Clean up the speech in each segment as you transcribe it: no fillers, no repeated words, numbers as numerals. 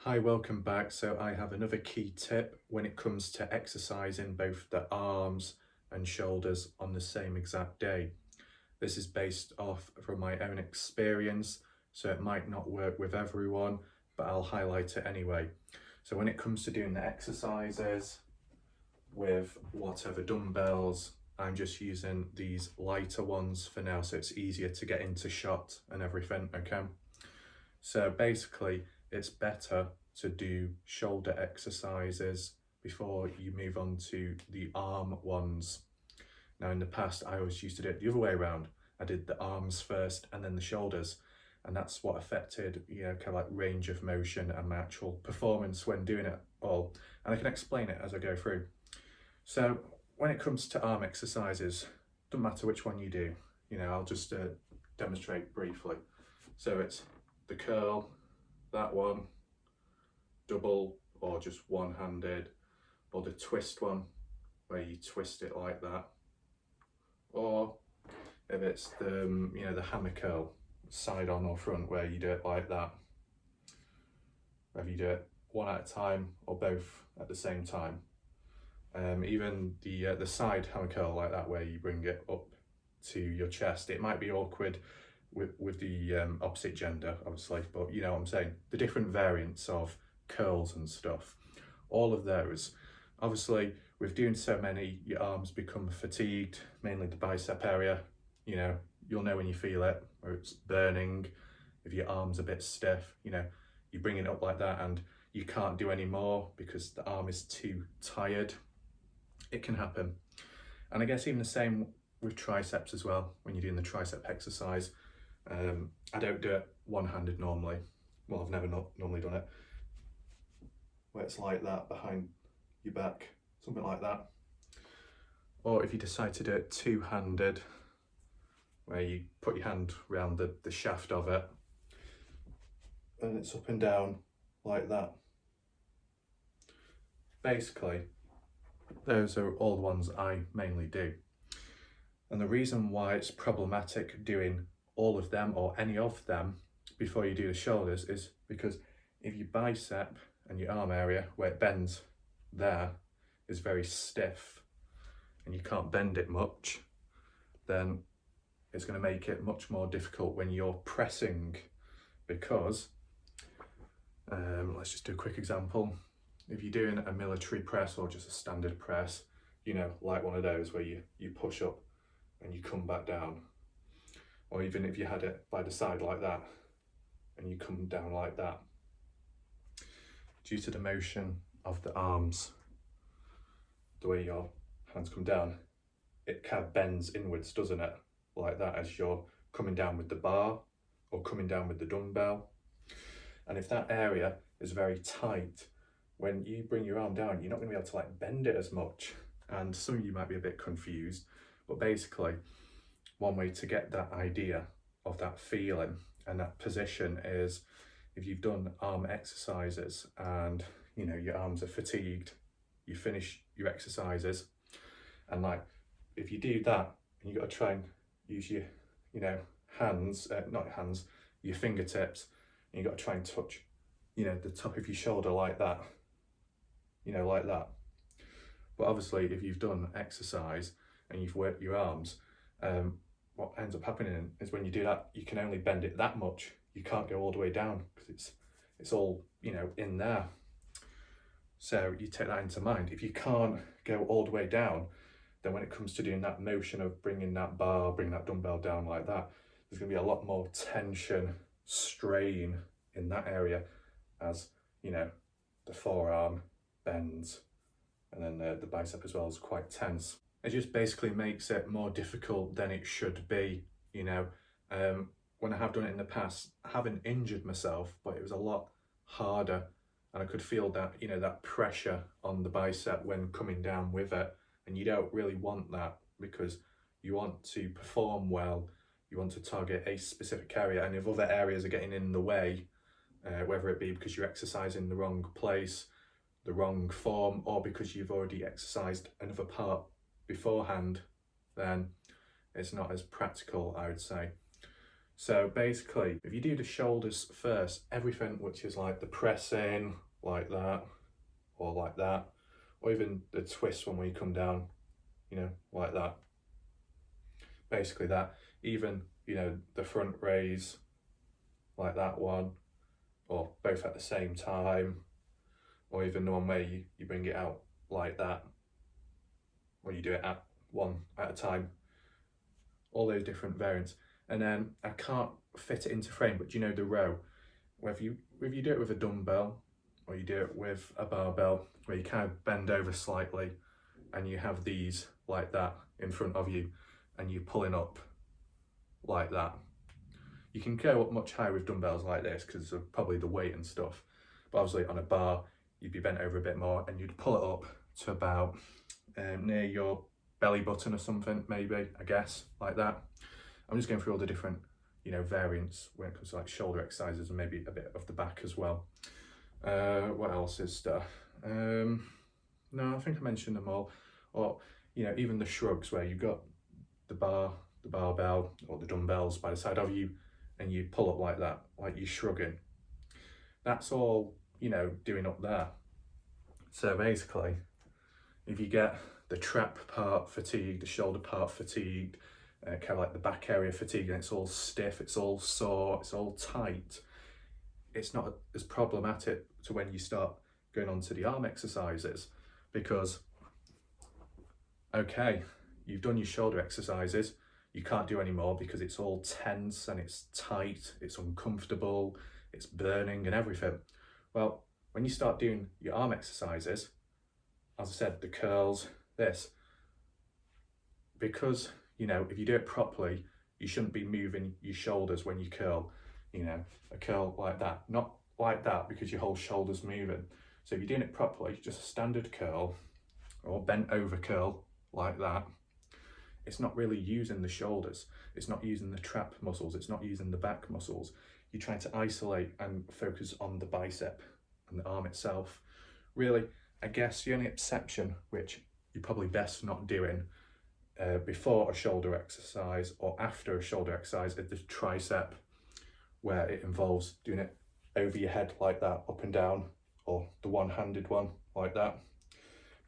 Hi, welcome back. So I have another key tip when it comes to exercising both the arms and shoulders on the same exact day. This is based off from my own experience, so it might not work with everyone, but I'll highlight it anyway. So when it comes to doing the exercises with whatever dumbbells, I'm just using these lighter ones for now, so it's easier to get into shot and everything, okay? So basically, it's better to do shoulder exercises before you move on to the arm ones. Now in the past, I always used to do it the other way around. I did the arms first and then the shoulders. And that's what affected, kind of like range of motion and my actual performance when doing it all. And I can explain it as I go through. So when it comes to arm exercises, doesn't matter which one you do. I'll just demonstrate briefly. So it's the curl, that one, double or just one-handed, or the twist one where you twist it like that, or if it's the hammer curl, side on or front, where you do it like that, whether you do it one at a time or both at the same time. Even the side hammer curl like that, where you bring it up to your chest. It might be awkward with the opposite gender, obviously, but you know what I'm saying, the different variants of curls and stuff, all of those. Obviously, with doing so many, your arms become fatigued, mainly the bicep area. You'll know when you feel it, where it's burning, if your arm's a bit stiff, you bring it up like that and you can't do any more because the arm is too tired. It can happen. And I guess even the same with triceps as well, when you're doing the tricep exercise. I don't do it one-handed normally. Well, I've never normally done it. Where it's like that behind your back, something like that. Or if you decide to do it two-handed, where you put your hand around the shaft of it, and it's up and down like that. Basically, those are all the ones I mainly do. And the reason why it's problematic doing all of them or any of them before you do the shoulders is because if your bicep and your arm area where it bends there is very stiff and you can't bend it much, then it's going to make it much more difficult when you're pressing, because let's just do a quick example. If you're doing a military press or just a standard press, like one of those where you push up and you come back down, or even if you had it by the side like that and you come down like that, due to the motion of the arms, the way your hands come down, it kind of bends inwards, doesn't it? Like that, as you're coming down with the bar or coming down with the dumbbell. And if that area is very tight, when you bring your arm down, you're not going to be able to bend it as much. And some of you might be a bit confused, but basically one way to get that idea of that feeling and that position is if you've done arm exercises and your arms are fatigued, you finish your exercises, and if you do that, you got to try and use your your fingertips, and you got to try and touch the top of your shoulder like that, like that. But obviously if you've done exercise and you've worked your arms, what ends up happening is when you do that, you can only bend it that much. You can't go all the way down because it's all in there. So you take that into mind. If you can't go all the way down, then when it comes to doing that motion of bringing that bar, bring that dumbbell down like that, there's going to be a lot more tension, strain in that area, as the forearm bends, and then the bicep as well is quite tense. It just basically makes it more difficult than it should be. When I have done it in the past, I haven't injured myself, but it was a lot harder, and I could feel that that pressure on the bicep when coming down with it, and you don't really want that because you want to perform well, you want to target a specific area, and if other areas are getting in the way, whether it be because you're exercising the wrong place, the wrong form, or because you've already exercised another part beforehand, then it's not as practical, I would say. So basically, if you do the shoulders first, everything which is like the pressing, like that, or even the twist when we come down, like that. Basically that, even, the front raise, like that one, or both at the same time, or even the one where you bring it out like that, or you do it at one at a time. All those different variants. And then I can't fit it into frame, but the row, whether you do it with a dumbbell or you do it with a barbell, where you kind of bend over slightly and you have these like that in front of you and you're pulling up like that. You can go up much higher with dumbbells like this because of probably the weight and stuff, but obviously on a bar you'd be bent over a bit more and you'd pull it up to about near your belly button or something, maybe, I guess, like that. I'm just going through all the different variants when it comes to like shoulder exercises and maybe a bit of the back as well. What else is there? No, I think I mentioned them all. Or even the shrugs, where you've got the barbell or the dumbbells by the side of you and you pull up like that, like you're shrugging. That's all doing up there. So basically, if you get the trap part fatigued, the shoulder part fatigued, kind of like the back area fatigued, and it's all stiff, it's all sore, it's all tight, it's not as problematic to when you start going on to the arm exercises, because okay, you've done your shoulder exercises, you can't do any more because it's all tense and it's tight, it's uncomfortable, it's burning and everything. Well, when you start doing your arm exercises, as I said, the curls, this, because if you do it properly, you shouldn't be moving your shoulders when you curl. A curl like that, not like that, because your whole shoulder's moving. So if you're doing it properly, just a standard curl or bent over curl like that, it's not really using the shoulders, it's not using the trap muscles, it's not using the back muscles. You're trying to isolate and focus on the bicep and the arm itself. Really, I guess the only exception, which you're probably best not doing before a shoulder exercise or after a shoulder exercise, is the tricep, where it involves doing it over your head like that, up and down, or the one-handed one like that,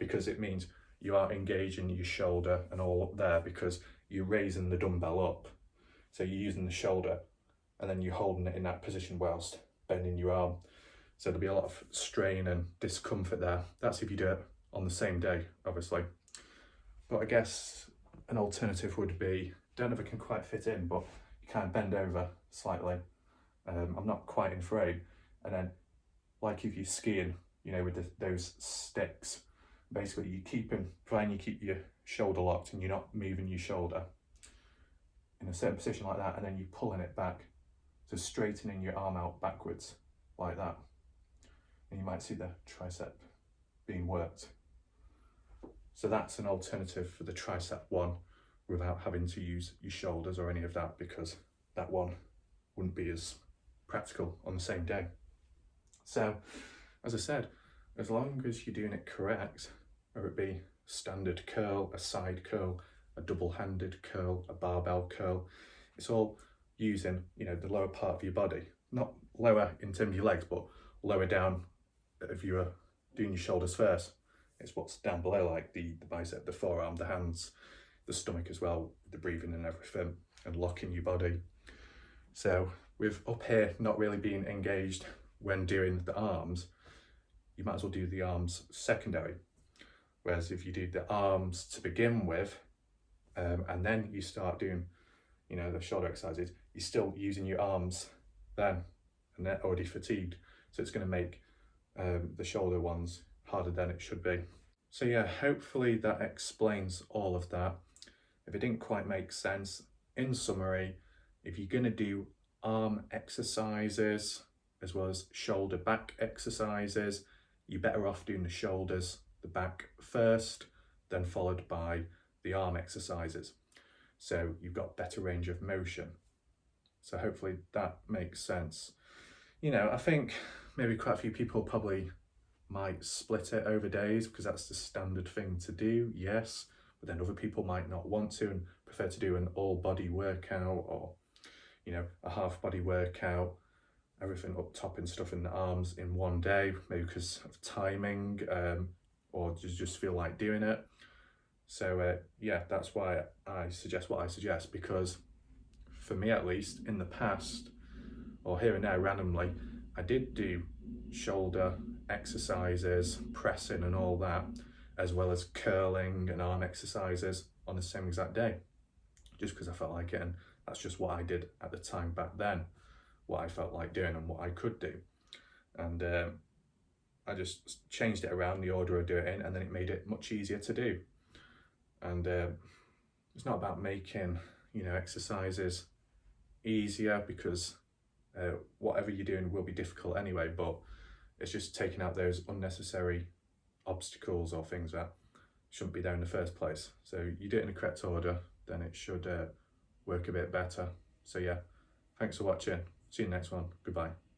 because it means you are engaging your shoulder and all up there, because you're raising the dumbbell up. So you're using the shoulder and then you're holding it in that position whilst bending your arm. So there'll be a lot of strain and discomfort there. That's if you do it on the same day, obviously. But I guess an alternative would be, don't know if it can quite fit in, but you kind of bend over slightly. I'm not quite in frame. And then, like if you're skiing, with those sticks, basically you're trying to keep your shoulder locked and you're not moving your shoulder in a certain position like that, and then you're pulling it back, so straightening your arm out backwards like that. And you might see the tricep being worked. So that's an alternative for the tricep one, without having to use your shoulders or any of that, because that one wouldn't be as practical on the same day. So, as I said, as long as you're doing it correct, whether it be standard curl, a side curl, a double-handed curl, a barbell curl, it's all using, the lower part of your body. Not lower in terms of your legs, but lower down if you were doing your shoulders first. It's what's down below, like the bicep, the forearm, the hands, the stomach as well, the breathing and everything, and locking your body. So with up here not really being engaged when doing the arms, you might as well do the arms secondary. Whereas if you do the arms to begin with, and then you start doing, the shoulder exercises, you're still using your arms then, and they're already fatigued. So it's going to make the shoulder ones harder than it should be. So yeah, hopefully that explains all of that. If it didn't quite make sense, in summary, if you're going to do arm exercises as well as shoulder back exercises, you're better off doing the shoulders, the back first, then followed by the arm exercises. So you've got better range of motion. So hopefully that makes sense. I think maybe quite a few people probably might split it over days because that's the standard thing to do, yes, but then other people might not want to and prefer to do an all body workout, or you know, a half body workout, everything up top and stuff in the arms in one day, maybe because of timing, or just feel like doing it. So yeah, that's why I suggest what I suggest, because for me at least, in the past, or here and now randomly, I did do shoulder exercises, pressing and all that, as well as curling and arm exercises on the same exact day, just because I felt like it, and that's just what I did at the time back then, what I felt like doing and what I could do. And I just changed it around, the order I do it in, and then it made it much easier to do. And it's not about making, you know, exercises easier, because whatever you're doing will be difficult anyway, but it's just taking out those unnecessary obstacles or things that shouldn't be there in the first place. So you do it in the correct order, then it should work a bit better. So yeah, thanks for watching. See you next one. Goodbye.